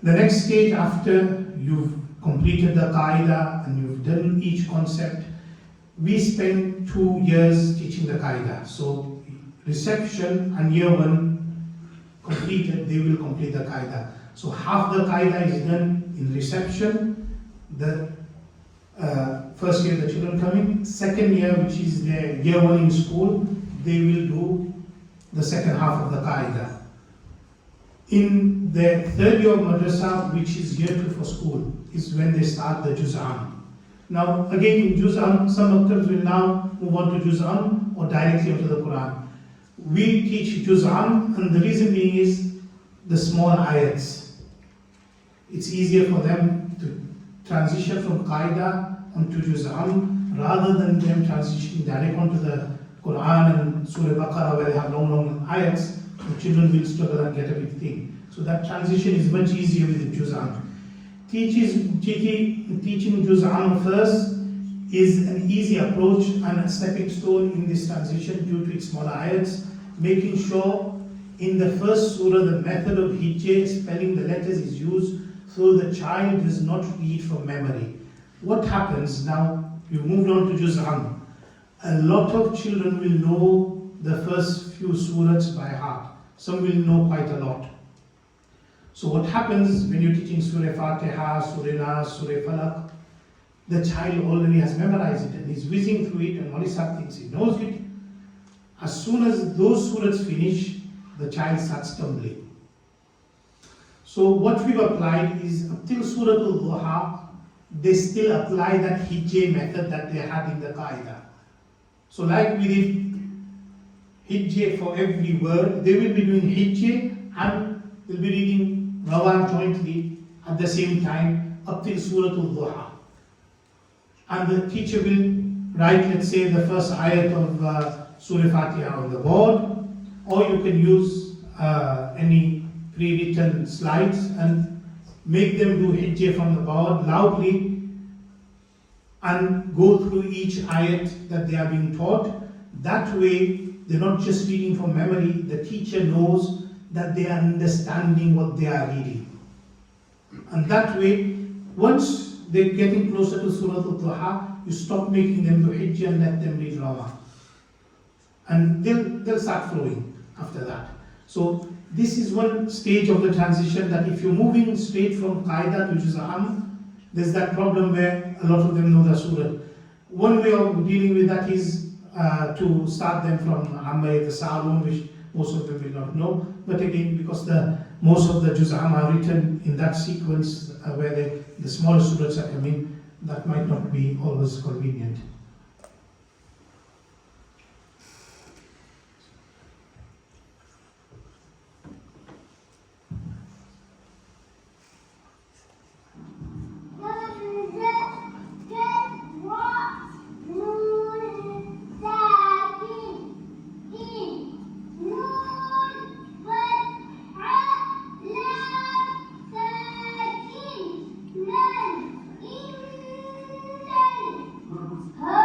The next stage, after you've completed the Qā'idah and you've done each concept, we spend 2 years teaching the Qā'idah. So reception and year 1 completed, they will complete the Qā'idah. So half the Qā'idah is done in reception, the first year the children come in, second year, which is their year 1 in school, they will do the second half of the Qā'idah. In the third year of Madrasah, which is year 2 for school, is when they start the Juz'an. Now again in Juz'an, some Maktabs will now move on to Juz'an or directly onto the Qur'an. We teach Juz'an, and the reason being is the small ayats. It's easier for them to transition from Qā'idah onto Juz'an rather than them transitioning direct onto the Qur'an and Surah Baqarah where they have long ayats. The children will struggle and get a bit thin. So that transition is much easier with the Juz'an. Teaching Juz'an first is an easy approach and a stepping stone in this transition due to its smaller ayats, making sure in the first surah the method of hijjah, spelling the letters, is used so the child does not read from memory. What happens now, you moved on to Juz'an, a lot of children will know the first few surahs by heart. Some will know quite a lot. So what happens when you're teaching Surah Fatiha, Surah Nas, Surah Falaq, the child already has memorized it and is whizzing through it, and Madrasah thinks he knows it. As soon as those surahs finish, the child starts stumbling. So what we've applied is up till Surah Al-Duha, they still apply that hijjah method that they had in the Qā'idah. So like we did hijjah for every word, they will be doing hijjah and they'll be reading Rawan jointly at the same time up till Surah Al-Duha. And the teacher will write, let's say, the first ayat of Surah Fatiha on the board, or you can use any pre-written slides and make them do hijjah from the board loudly and go through each ayat that they are being taught. That way, they're not just reading from memory, the teacher knows that they are understanding what they are reading. And that way, once they're getting closer to Surah Al-Duha, you stop making them do hijjah and let them read Rawa. And they'll start flowing after that. So this is one stage of the transition, that if you're moving straight from Qā'idah to Juz'an, there's that problem where a lot of them know the surah. One way of dealing with that is to start them from Amma Yatasa'alun, which most of them will not know. But again, because most of the Juz'an are written in that sequence where the smaller surahs are coming, that might not be always convenient. Huh?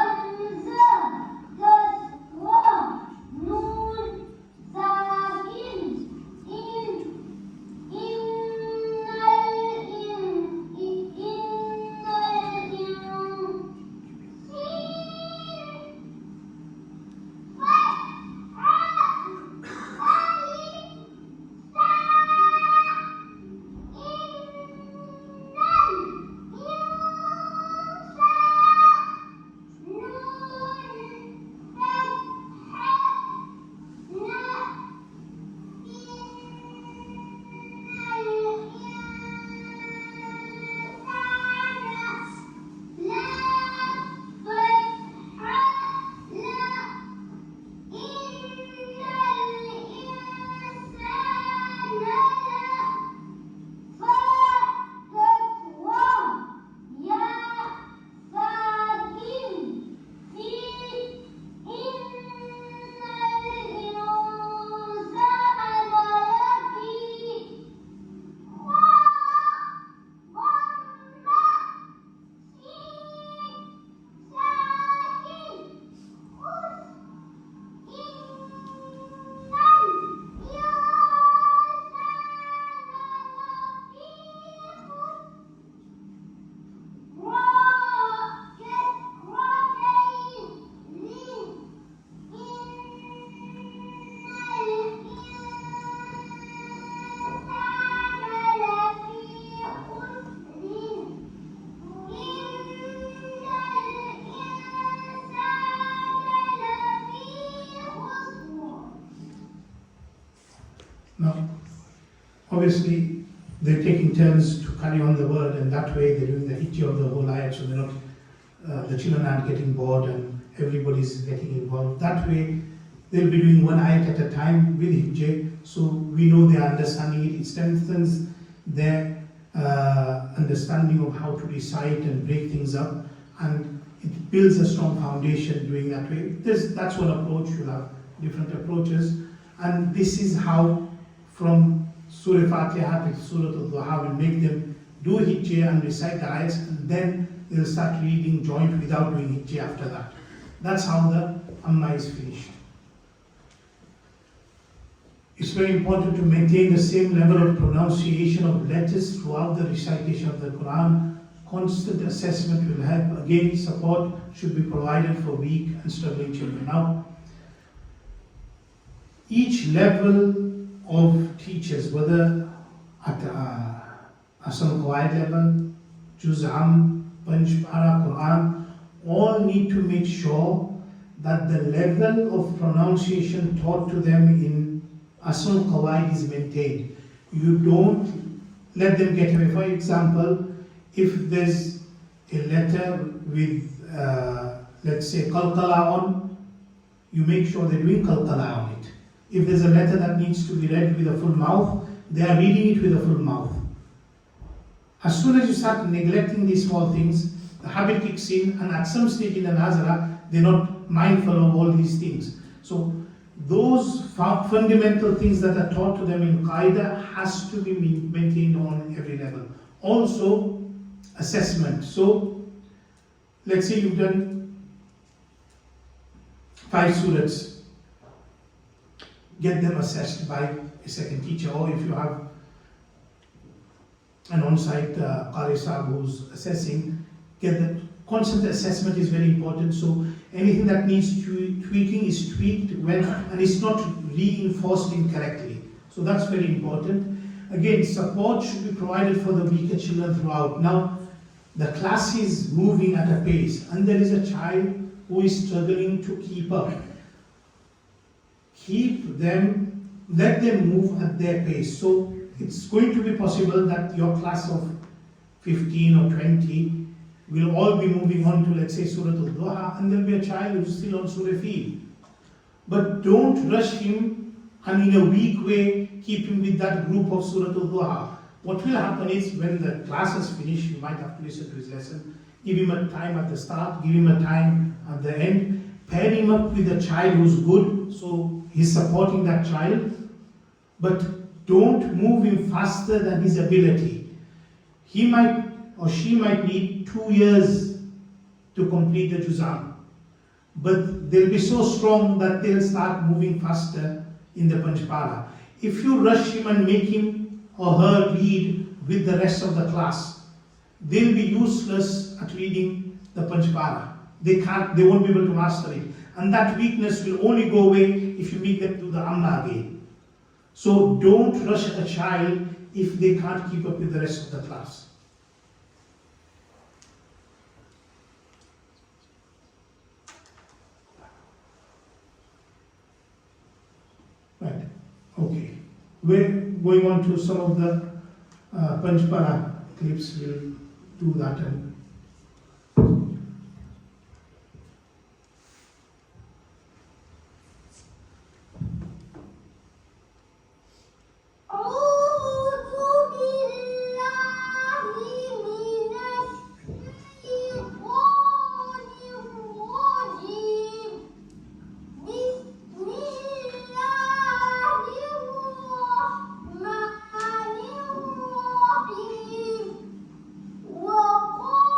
Now, obviously, they're taking turns to carry on the word, and that way they're doing the hijjah of the whole ayat, so they're not, the children aren't getting bored and everybody's getting involved. That way, they'll be doing one ayat at a time with hijjah, so we know they are understanding it. It strengthens their understanding of how to recite and break things up, and it builds a strong foundation doing that way. That's one approach. You'll have different approaches, and this is how from Surah Fatiha to Surah Al-Duha will make them do hijjah and recite the ayats, and then they'll start reading joint without doing hijjah after that. That's how the Amma is finished. It's very important to maintain the same level of pronunciation of letters throughout the recitation of the Quran. Constant assessment will help. Again, support should be provided for weak and struggling children. Now, each level of teachers, whether at Asal Qā'idah level, Juz'am, Panch Para, Quran, all need to make sure that the level of pronunciation taught to them in Asal Qā'idah is maintained. You don't let them get away. For example, if there's a letter with, let's say, qalqala on, you make sure they're doing qalqala on it. If there's a letter that needs to be read with a full mouth, they are reading it with a full mouth. As soon as you start neglecting these small things, the habit kicks in, and at some stage in the Nazarah, they're not mindful of all these things. So those fundamental things that are taught to them in Qā'idah has to be maintained on every level. Also, assessment. So, let's say you've done 5 surahs. Get them assessed by a second teacher, or if you have an on-site Qari Sahib who's assessing, get the constant assessment is very important. So anything that needs tweaking is tweaked when, and it's not reinforced incorrectly. So that's very important. Again, support should be provided for the weaker children throughout. Now, the class is moving at a pace, and there is a child who is struggling to keep up. Keep them, let them move at their pace. So it's going to be possible that your class of 15 or 20 will all be moving on to, let's say, Surah Al-Duha, and there'll be a child who's still on Surah Fil. But don't rush him, and in a weak way, keep him with that group of Surah Al-Duha. What will happen is, when the class is finished, you might have to listen to his lesson. Give him a time at the start, give him a time at the end. Pair him up with a child who's good, so he's supporting that child. But don't move him faster than his ability. He might or she might need 2 years to complete the Juz'am. But they'll be so strong that they'll start moving faster in the Panchpara. If you rush him and make him or her read with the rest of the class, they'll be useless at reading the Panchpara. They won't be able to master it. And that weakness will only go away if you make them do the Amma again. So don't rush a child if they can't keep up with the rest of the class. Right, okay. We're going on to some of the Panchpara clips. We'll do that. And وقال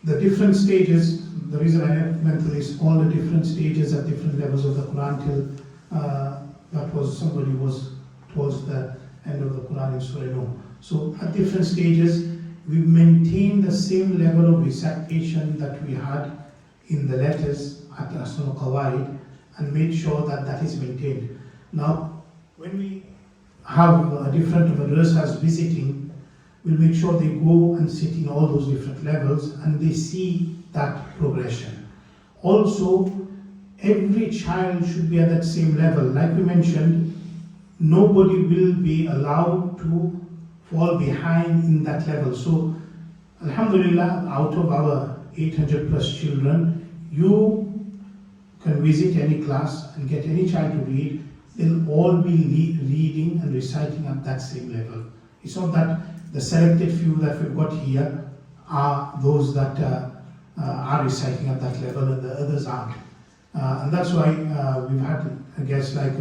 The different stages, the reason I went through this, all the different stages at different levels of the Quran till that was somebody was towards the end of the Quran in Surah Nuh. So at different stages, we maintain the same level of recitation that we had in the letters at Asl Qā'idah and made sure that that is maintained. Now, when we have different madrasahs visiting, we'll make sure they go and sit in all those different levels and they see that progression. Also, every child should be at that same level. Like we mentioned, nobody will be allowed to fall behind in that level. So, Alhamdulillah, out of our 800 plus children, you can visit any class and get any child to read. They'll all be reading and reciting at that same level. It's not that the selected few that we've got here are those that are reciting at that level and the others aren't. And that's why we've had a guest like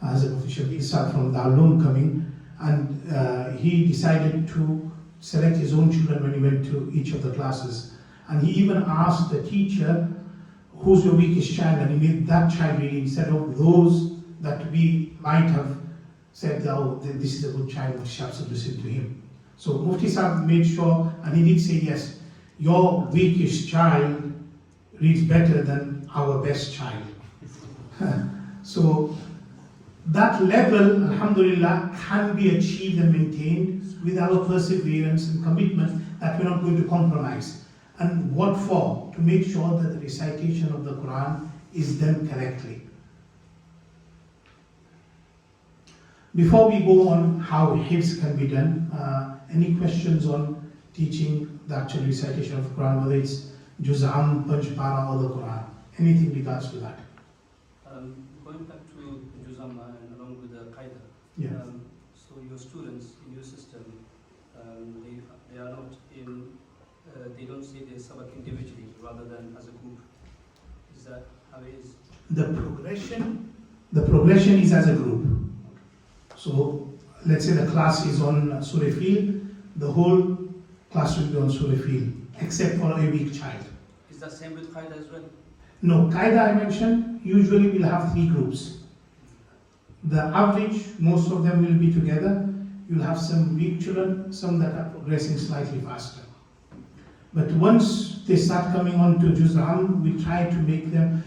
Hazrat Mufti Isa from Darul coming, and he decided to select his own children when he went to each of the classes. And he even asked the teacher, who's your weakest child? And he made that child read instead of those that we might have said, oh, this is a good child, we should listen to him. So Mufti Sahib made sure, and he did say, yes, your weakest child reads better than our best child. So that level, alhamdulillah, can be achieved and maintained with our perseverance and commitment that we're not going to compromise. And what for? To make sure that the recitation of the Quran is done correctly. Before we go on how hifz can be done, any questions on teaching the actual recitation of the Quran, whether it's Juz'am, Panch Para or the Quran? Anything regards to that? Going back to Juz'am and along with the Qā'idah. Yeah. So your students in your system, they are not in, they don't say their sabak individually rather than as a group. Is that how it is? The progression is as a group. So let's say the class is on Surah Fil, the whole class will be on Surah Fil, except for a weak child. Is that same with Qā'idah as well? No, Qā'idah I mentioned, usually we'll have 3 groups. The average, most of them will be together. You'll have some weak children, some that are progressing slightly faster. But once they start coming on to Juz'am, we try to make them,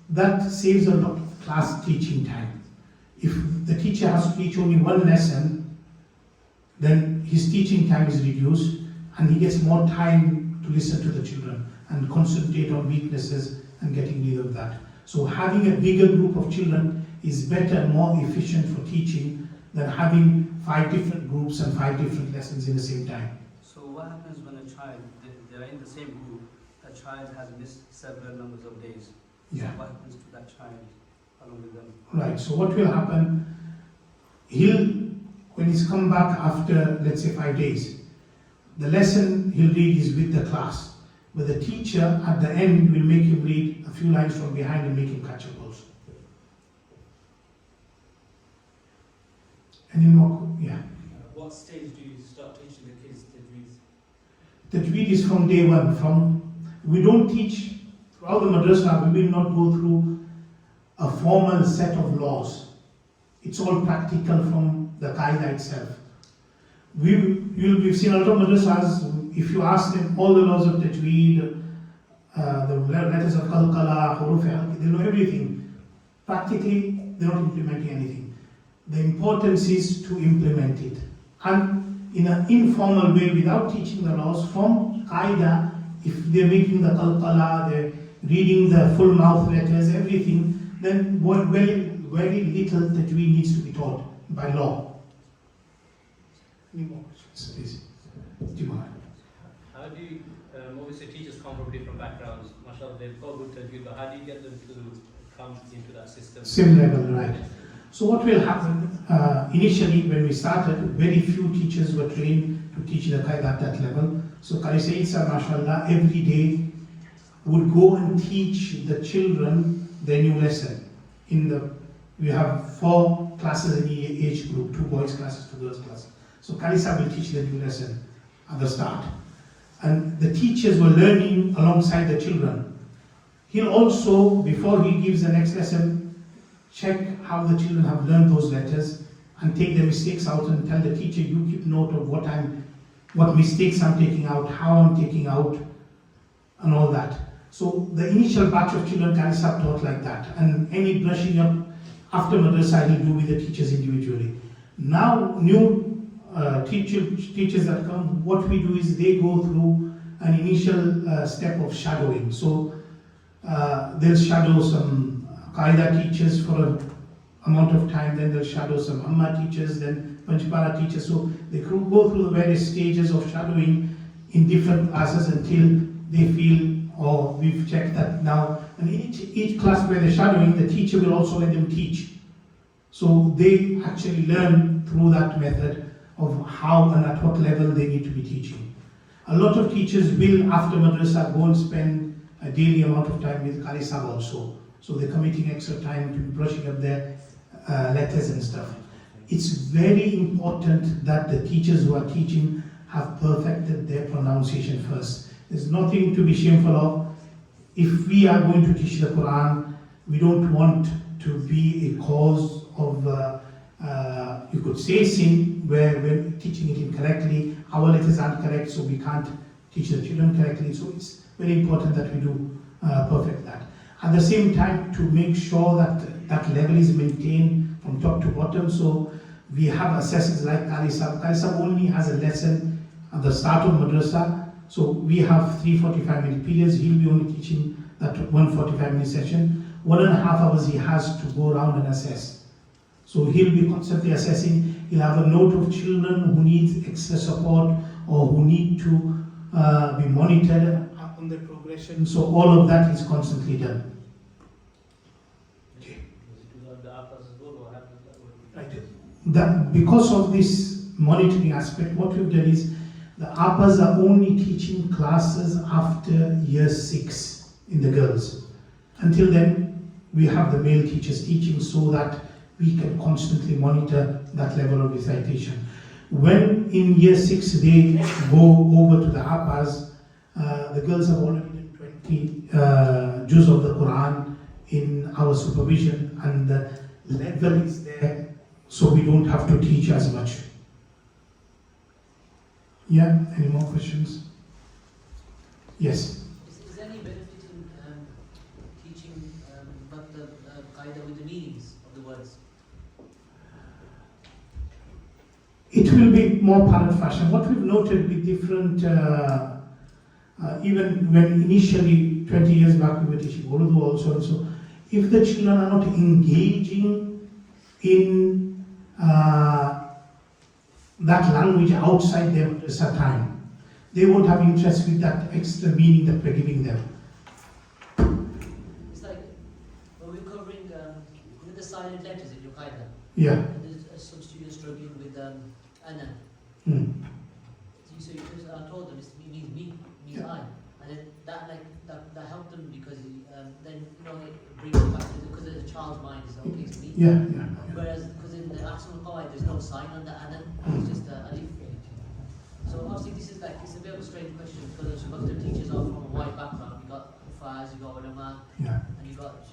that saves a lot of class teaching time. If the teacher has to teach only one lesson, then his teaching time is reduced and he gets more time to listen to the children and concentrate on weaknesses and getting rid of that. So having a bigger group of children is better and more efficient for teaching than having 5 different groups and 5 different lessons in the same time. So what happens when a child, they are in the same group, a child has missed several numbers of days? Yeah. So what happens to that child along with them? Right, so what will happen, when he's come back after, let's say 5 days, the lesson he'll read is with the class. But the teacher at the end will make him read a few lines from behind and make him catch up also. Any more? Yeah. What stage do you start teaching the kids Tajweed? Tajweed is from day one. We don't teach, throughout the Madrasah, we will not go through a formal set of laws. It's all practical from the Qā'idah itself. We've seen a lot of madrasas, if you ask them all the laws of Tajweed, the letters of Qalqala, Huruf Halq, they know everything. Practically, they're not implementing anything. The importance is to implement it. And in an informal way, without teaching the laws, from Qā'idah, if they're making the Qalqala, they're reading the full mouth letters, everything, then very little Tajweed needs to be taught by law. Any more questions, please? How do you, obviously teachers come from different backgrounds, mashallah, they've got good Tajweed, but how do you get them to come into that system? Same level, right. So what will happen, initially when we started, very few teachers were trained to teach the Qā'idah at that level. So Qari Sayyid sir, mashallah, every day would go and teach the children their new lesson. We have 4 classes in each age group, 2 boys classes, 2 girls classes. So Qari Sahib will teach the new lesson at the start. And the teachers were learning alongside the children. He'll also, before he gives the next lesson, check how the children have learned those letters and take their mistakes out and tell the teacher, you keep note of what mistakes I'm taking out, how I'm taking out, and all that. So the initial batch of children, Qari Sahib taught like that. And any brushing up after Madrasah, he'll do with the teachers individually. Now, new teachers that come, what we do is they go through an initial step of shadowing. So they'll shadow some Qā'idah teachers for an amount of time, then they'll shadow some Amma teachers, then Panchpara teachers. So they go through the various stages of shadowing in different classes until they feel, oh, we've checked that now. And each class where they're shadowing, the teacher will also let them teach. So they actually learn through that method of how and at what level they need to be teaching. A lot of teachers will, after madrasa, go and spend a daily amount of time with Qari Sahib also. So they're committing extra time to brushing up their letters and stuff. It's very important that the teachers who are teaching have perfected their pronunciation first. There's nothing to be shameful of. If we are going to teach the Quran, we don't want to be a cause of, you could say, sin, where we're teaching it incorrectly, our letters aren't correct, so we can't teach the children correctly. So it's very important that we do perfect that. At the same time, to make sure that that level is maintained from top to bottom. So we have assessors like Qari Sahib. Qari Sahib only has a lesson at the start of madrasa. So we have 3 45-minute periods. He'll be only teaching that 1 45-minute session. 1.5 hours he has to go around and assess. So he'll be constantly assessing. He'll have a note of children who need extra support or who need to be monitored on their progression. So all of that is constantly done. Okay. Right. That because of this monitoring aspect, what we've done is the APAs are only teaching classes after year 6 in the girls. Until then, we have the male teachers teaching so that we can constantly monitor that level of recitation. When in year 6 they go over to the APAs, the girls have already done 20 juz of the Quran in our supervision, and the level is there, so we don't have to teach as much. Yeah, any more questions? Yes. Is there any benefit in teaching but the Qā'idah with the meanings of the words? It will be more parent fashion. What we've noted with different, even when initially 20 years back we were teaching Urdu also, and so if the children are not engaging in that language outside their madrasa time, they won't have interest with that extra meaning that we're giving them. It's like when we're covering with the silent letters in your Qā'idah. Yeah. And there's some students struggling with Ana. So you just told them it means me, means I, and then that helped them because then it brings it back to because the child's mind is okay, it's me. Yeah. Whereas because in the actual Qā'idah there's no sign on the Ana, it's just alif. So obviously this is it's a bit of a strange question because most of the teachers are from a wide background. You got Hufaz, you got ulama, and you got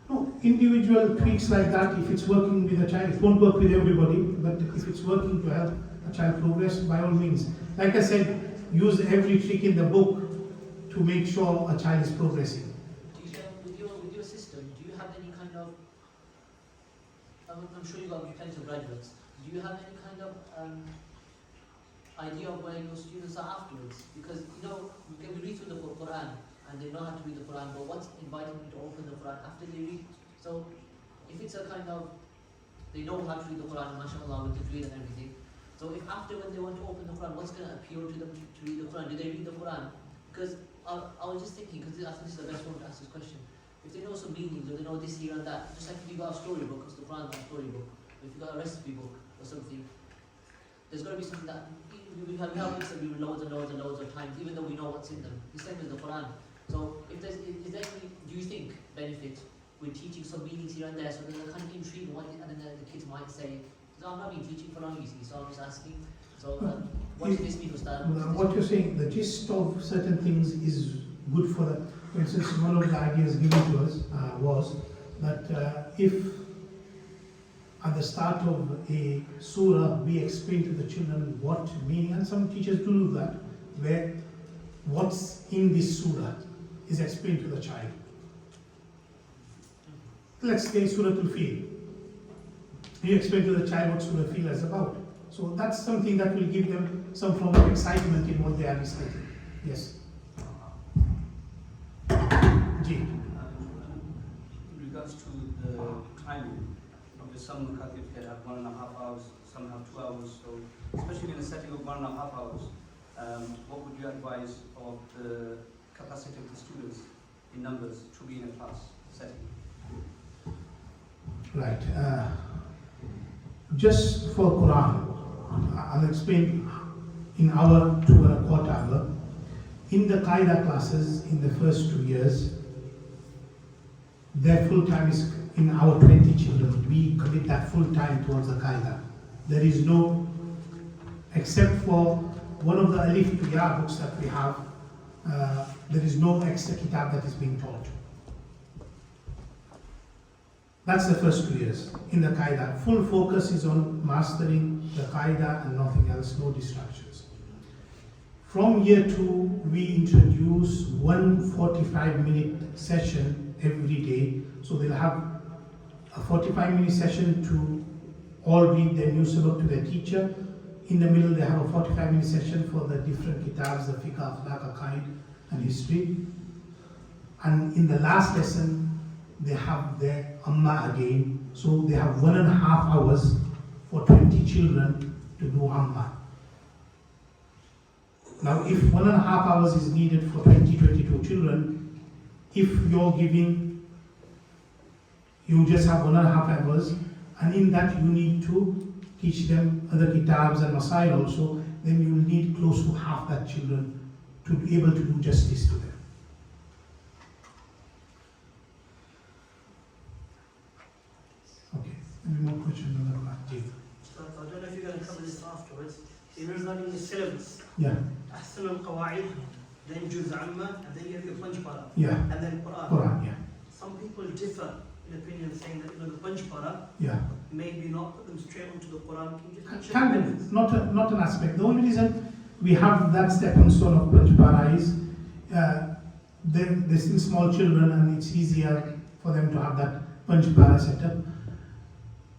No, individual tweaks like that, if it's working with a child, it won't work with everybody, but if it's working to help a child progress, by all means. Like I said, use every trick in the book to make sure a child is progressing. With your system, do you have any kind of, I'm sure you've got plenty of graduates, do you have any kind of idea of where your students are afterwards? Because we read through the Qur'an, and they know how to read the Quran, but what's inviting them to open the Quran after they read? So, if it's a kind of, they know how to read the Quran, mashallah, with the Tajweed and everything. So, if after when they want to open the Quran, what's going to appeal to them to read the Quran? Do they read the Quran? Because I was just thinking, because I think this is the best one to ask this question. If they know some meanings, or they know this here and that, just like if you got a storybook, because the Quran is a storybook, or if you got a recipe book or something, there's got to be something that we have books that we read loads and loads and loads of times, even though we know what's in them. The same as the Quran. So, is there any, do you think, benefit with teaching some meanings here and there, so they're kind of intrigued, and then the kids might say, no, I'm not been teaching for long, you see, so I'm just asking. So, what does this mean for Ustad? What you're saying, the gist of certain things is good for the, for instance, one of the ideas given to us was that if at the start of a surah we explain to the children what meaning, and some teachers do that, where what's in this surah is explained to the child. Let's say Surah Al-Fil. You explain to the child what Surah Al-Fil is about. So that's something that will give them some form of excitement in what they are reciting. Yes. Ji. Regards regards to the timing, because some Khatib can have 1.5 hours, some have 2 hours, so especially in a setting of 1.5 hours, what would you advise of the capacity of the students in numbers to be in a class setting? Right. Just for Quran, I'll explain in our 2.25 hour. In the Qā'idah classes, in the first 2 years, their full time is in our 20 children. We commit that full time towards the Qā'idah. There is no, except for one of the Alif to Ya books that we have, there is no extra kitab that is being taught. That's the first 2 years in the Qā'idah. Full focus is on mastering the Qā'idah and nothing else, no distractions. From year 2, we introduce one 45-minute session every day. So they'll have a 45-minute session to all read their new sabak to their teacher. In the middle, they have a 45-minute session for the different kitabs, the fiqh, akhlaq, aqaid, and history. And in the last lesson, they have their amma again. So they have 1.5 hours for 20 children to do amma. Now, if 1.5 hours is needed for 22 children, if you're giving, you just have 1.5 hours, and in that you need to teach them other kitabs and masail also, then you will need close to half that children to be able to do justice to them. Okay, any more questions on the Qur'an? So I don't know if you're going to cover this afterwards. In regarding the syllabus, Yeah, Ahsan al-Qawa'id, then Juz Amma, and then you have your Panchpara, yeah, and then Qur'an. Quran, yeah, Some people differ in opinion, saying that the Panchpara, yeah. maybe not put them straight onto the Quran. Can you just mention Can the be, benefits? not an aspect. The only reason we have that stepping stone of Panchpara is they're still small children and it's easier for them to have that Panchpara set up.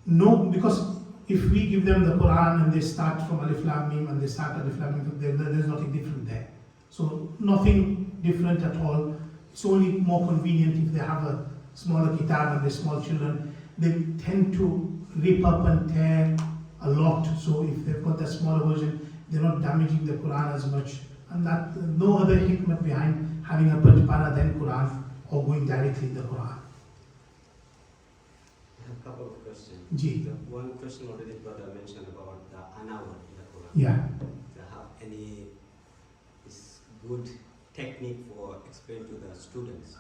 No, because if we give them the Quran and they start from Alif Lam Mim and they start Alif Lam Mim, there's nothing different there. So nothing different at all. It's only more convenient if they have a smaller kitab and they're small children. They tend to rip up and tear a lot. So if they've got the smaller version, they're not damaging the Quran as much. And that no other hikmah behind having a Panchpara then Quran or going directly in the Quran. I have a couple of questions. Ji. The one question already brother mentioned about the anawa in the Quran. Yeah. Do you have any good technique for explain to the students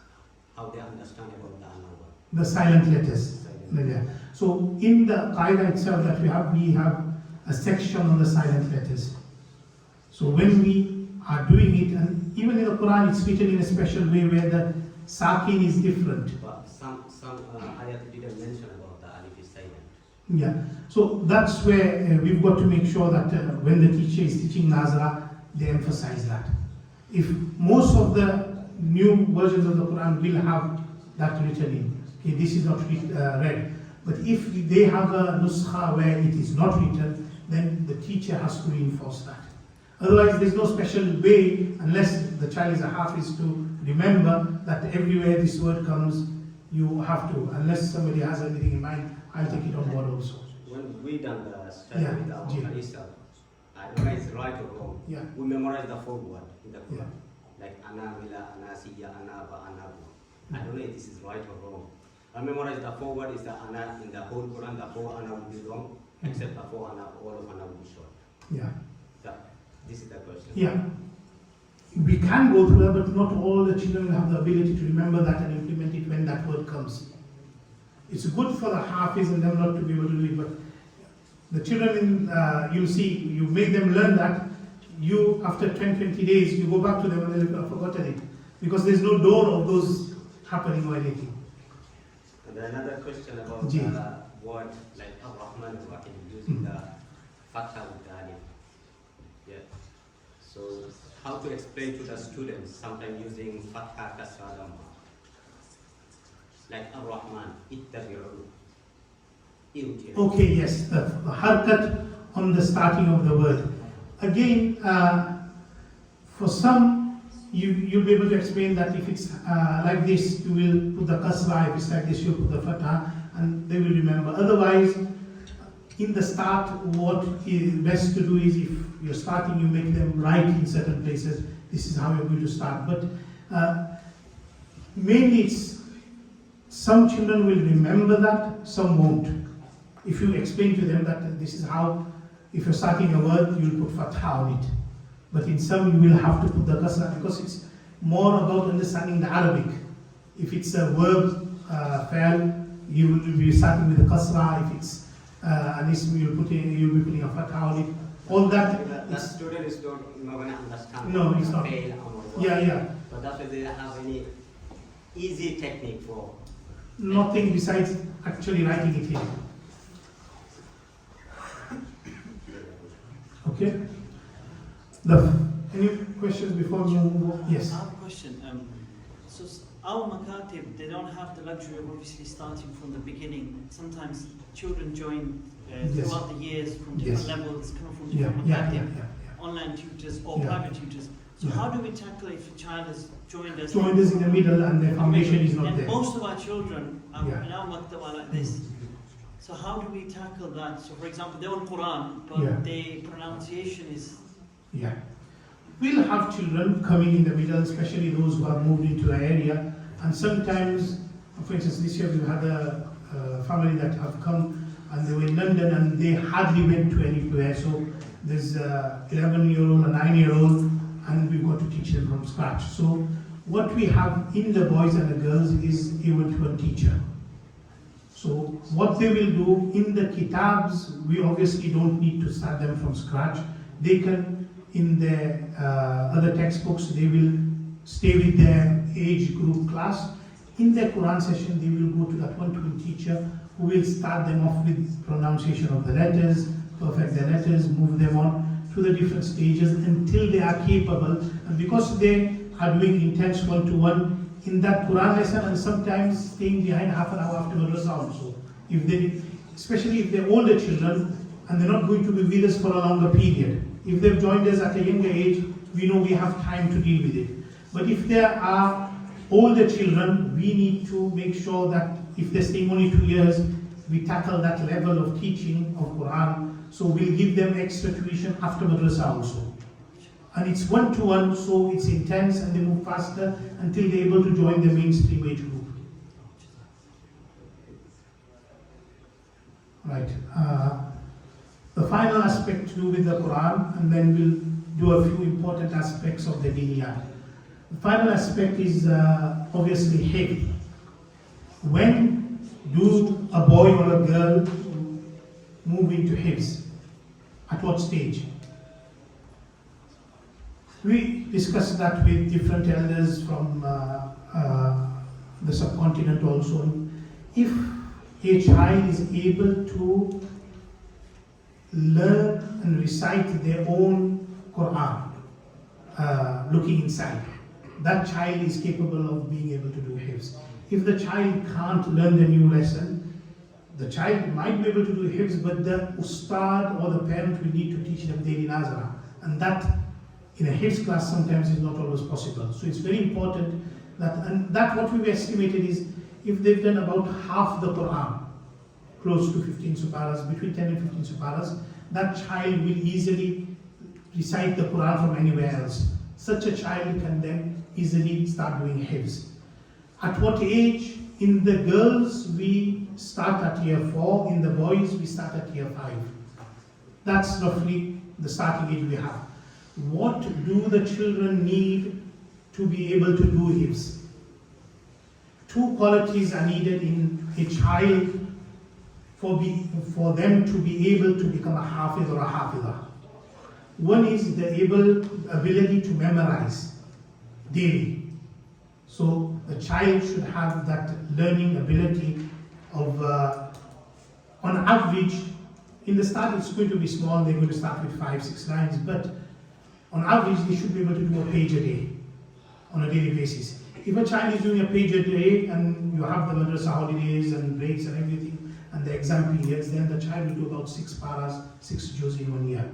how they understand about the anawa? The silent letters. Yeah. So in the Qā'idah itself that we have a section on the silent letters. So when we are doing it, and even in the Quran it's written in a special way where the sakin is different. But some ayat didn't mention about the alif is silent. Yeah. So that's where we've got to make sure that when the teacher is teaching Nazara, they emphasize that. If most of the new versions of the Quran will have that written in, okay, this is not read. But if they have a nuskha where it is not written, then the teacher has to reinforce that. Otherwise, there's no special way, unless the child is a hafiz, to remember that everywhere this word comes, you have to. Unless somebody has anything in mind, I'll take it on board also. When we done the study Yeah, with our Ji. Marisa, I don't know it's right or wrong. Yeah. We memorize the 4 words in the Quran. Yeah. Like ana, mila, ana, siya, ana, ba, ana, bu. I don't know if this is right or wrong. I memorize the 4 words is the ana in the whole Quran, the 4 ana will be long, except the 4 ana, all of ana will be short. Yeah. This is the question. Yeah. We can go through that, but not all the children will have the ability to remember that and implement it when that word comes. It's good for the hafiz and them not to be able to do it, but the children, you'll see, you make them learn that, you, after 10-20 days, you go back to them and they'll have forgotten it. Because there's no door of those happening or anything. And another question about Ji. the word like Ar-Rahman Ar-Rahim using the fatha with the alif. Yeah. So how to explain to the students, sometimes using fatha kasra dhamma. Like Ar-Rahman, ittabi'u. Okay, yes, the harkat on the starting of the word. Again, for some, you'll be able to explain that if it's like this, you will put the kasra, if it's like this, you'll put the fatha, and they will remember. Otherwise, in the start, what is best to do is, if you're starting, you make them write in certain places. This is how you're going to start. But mainly, it's some children will remember that, some won't. If you explain to them that this is how, if you're starting a word, you'll put fatha on it. But in some, you will have to put the kasra, because it's more about understanding the Arabic. If it's a verb, fa'al, you will be starting with the kasra. If it's an ism, you'll be putting a fatha on it. All that. The student is not going to understand. No, it's not. Yeah. But that's why they don't have any easy technique for. Nothing besides actually writing it here. Okay. Any questions before we move on? Yes. I have a question. So our makatib, they don't have the luxury of obviously starting from the beginning. Sometimes children join throughout the years from different levels, come from different makatib, online tutors or private tutors. So how do we tackle if a child has joined us? Joined us in the middle and the foundation is not there. Most of our children are in our maktab are like this. So how do we tackle that? So for example, they're on Quran, but the pronunciation is... Yeah. We'll have children coming in the middle, especially those who have moved into the area. And sometimes, for instance, this year we had a family that have come and they were in London and they hardly went to anywhere. So there's a 11-year-old, a 9-year-old, and we've got to teach them from scratch. So what we have in the boys and the girls is a one-to-one teacher. So what they will do in the kitabs, we obviously don't need to start them from scratch. They can, in their other textbooks, they will stay with their age group class. In their Quran session, they will go to that one-to-one teacher who will start them off with pronunciation of the letters, perfect the letters, move them on to the different stages until they are capable. And because they are doing intense one-to-one in that Quran lesson, and sometimes staying behind half an hour after Madrasah also, if they, especially if they're older children and they're not going to be with us for a longer period. If they've joined us at a younger age, we know we have time to deal with it. But if there are older children, we need to make sure that if they're staying only 2 years, we tackle that level of teaching of Quran. So we'll give them extra tuition after Madrasah also. And it's one-to-one, so it's intense and they move faster until they're able to join the mainstream age group. Right. The final aspect to do with the Quran, and then we'll do a few important aspects of the diniyat. The final aspect is obviously hifz. When do a boy or a girl move into hifz? At what stage? We discussed that with different elders from the subcontinent also. If a child is able to learn and recite their own Qur'an, looking inside, that child is capable of being able to do hifz. If the child can't learn the new lesson, the child might be able to do hifz, but the ustad or the parent will need to teach them daily nazara. And that in a hifz class sometimes is not always possible. So it's very important that, and that what we've estimated is, if they've done about half the Qur'an, close to 15 suparas, between 10 and 15 suparas, that child will easily recite the Qur'an from anywhere else. Such a child can then easily start doing hifz. At what age? In the girls, we start at year 4. In the boys, we start at year 5. That's roughly the starting age we have. What do the children need to be able to do hifz? 2 qualities are needed in a child for them to be able to become a hafiz or a hafidah. One is the ability to memorize daily. So the child should have that learning ability of, on average, in the start it's going to be small, they're going to start with 5-6 lines, but on average they should be able to do a page a day, on a daily basis. If a child is doing a page a day and you have the Madrasah holidays and breaks and everything, and the exam periods, then the child will do about 6 paras, 6 juz in 1 year.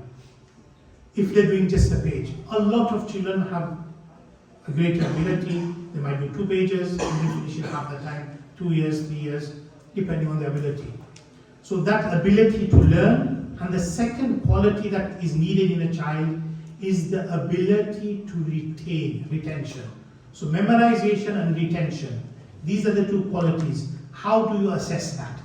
If they're doing just a page. A lot of children have a greater ability, they might do 2 pages and they finish in half the time, 2 years, 3 years, depending on the ability. So that ability to learn, and the second quality that is needed in a child is the ability to retention. So memorization and retention, these are the 2 qualities. How do you assess that?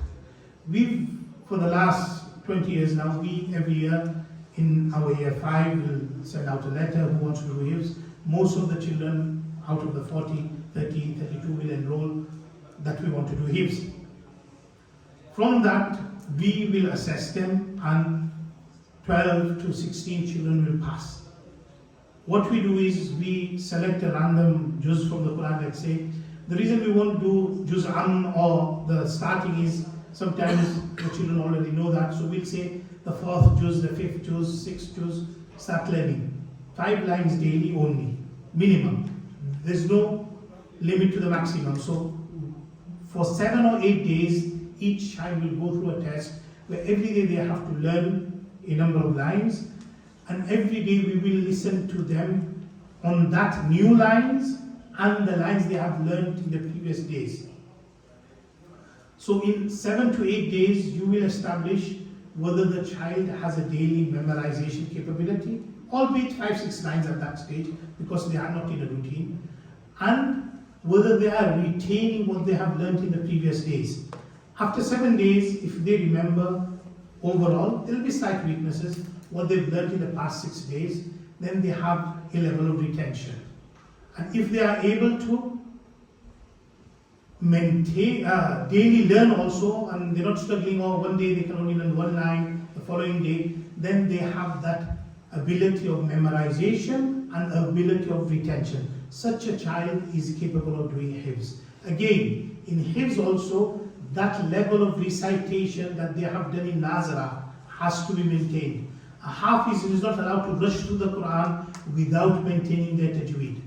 We've, for the last 20 years now, we every year in our year 5 will send out a letter who wants to do hifz. Most of the children out of the 40, 30, 32 will enroll that we want to do hifz. From that, we will assess them and 12 to 16 children will pass. What we do is we select a random juz from the Quran, let's say. The reason we won't do juz or the starting is sometimes the children already know that, so we'll say the 4th juz, the 5th juz, 6th juz, start learning. 5 lines daily only, minimum. There's no limit to the maximum. So for 7 or 8 days, each child will go through a test where every day they have to learn a number of lines, and every day we will listen to them on that new lines and the lines they have learned in the previous days. So in 7 to 8 days, you will establish whether the child has a daily memorization capability, albeit 5-6 lines at that stage, because they are not in a routine, and whether they are retaining what they have learned in the previous days. After 7 days, if they remember overall, there will be slight weaknesses, what they've learned in the past 6 days, then they have a level of retention. And if they are able to maintain, daily learn also, and they're not struggling, or one day they can only learn 1 line, the following day, then they have that ability of memorization and ability of retention. Such a child is capable of doing hifz. Again, in hifz also, that level of recitation that they have done in Nazarah has to be maintained. A hafiz is not allowed to rush through the Quran without maintaining their Tajweed.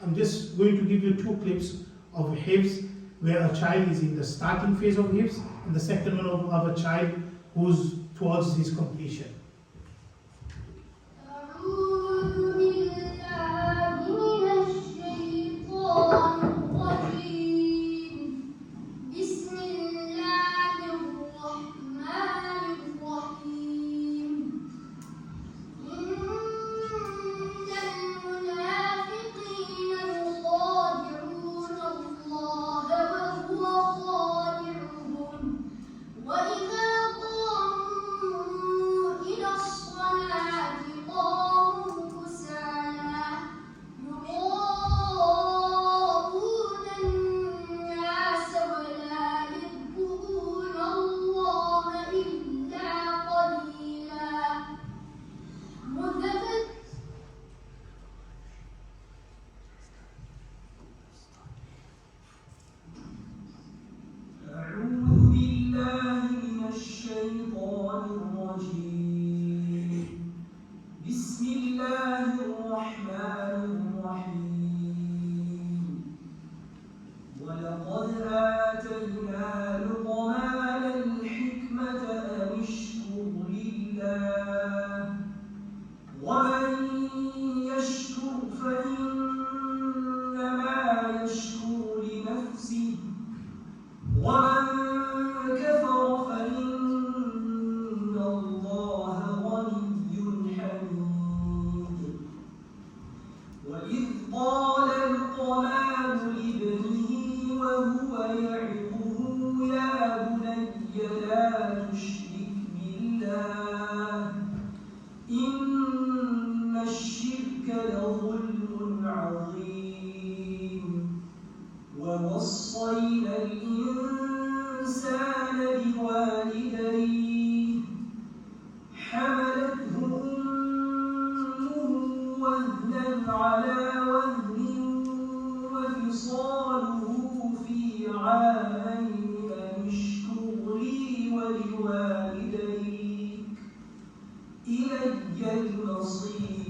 I'm just going to give you 2 clips of hifz where a child is in the starting phase of hifz, and the second one of a child who's towards his completion. ووصينا الإنسان بوالديه حملته أمه وهنا على وهن وفصاله في عامين أن اشكر لي ولوالديك إلي المصير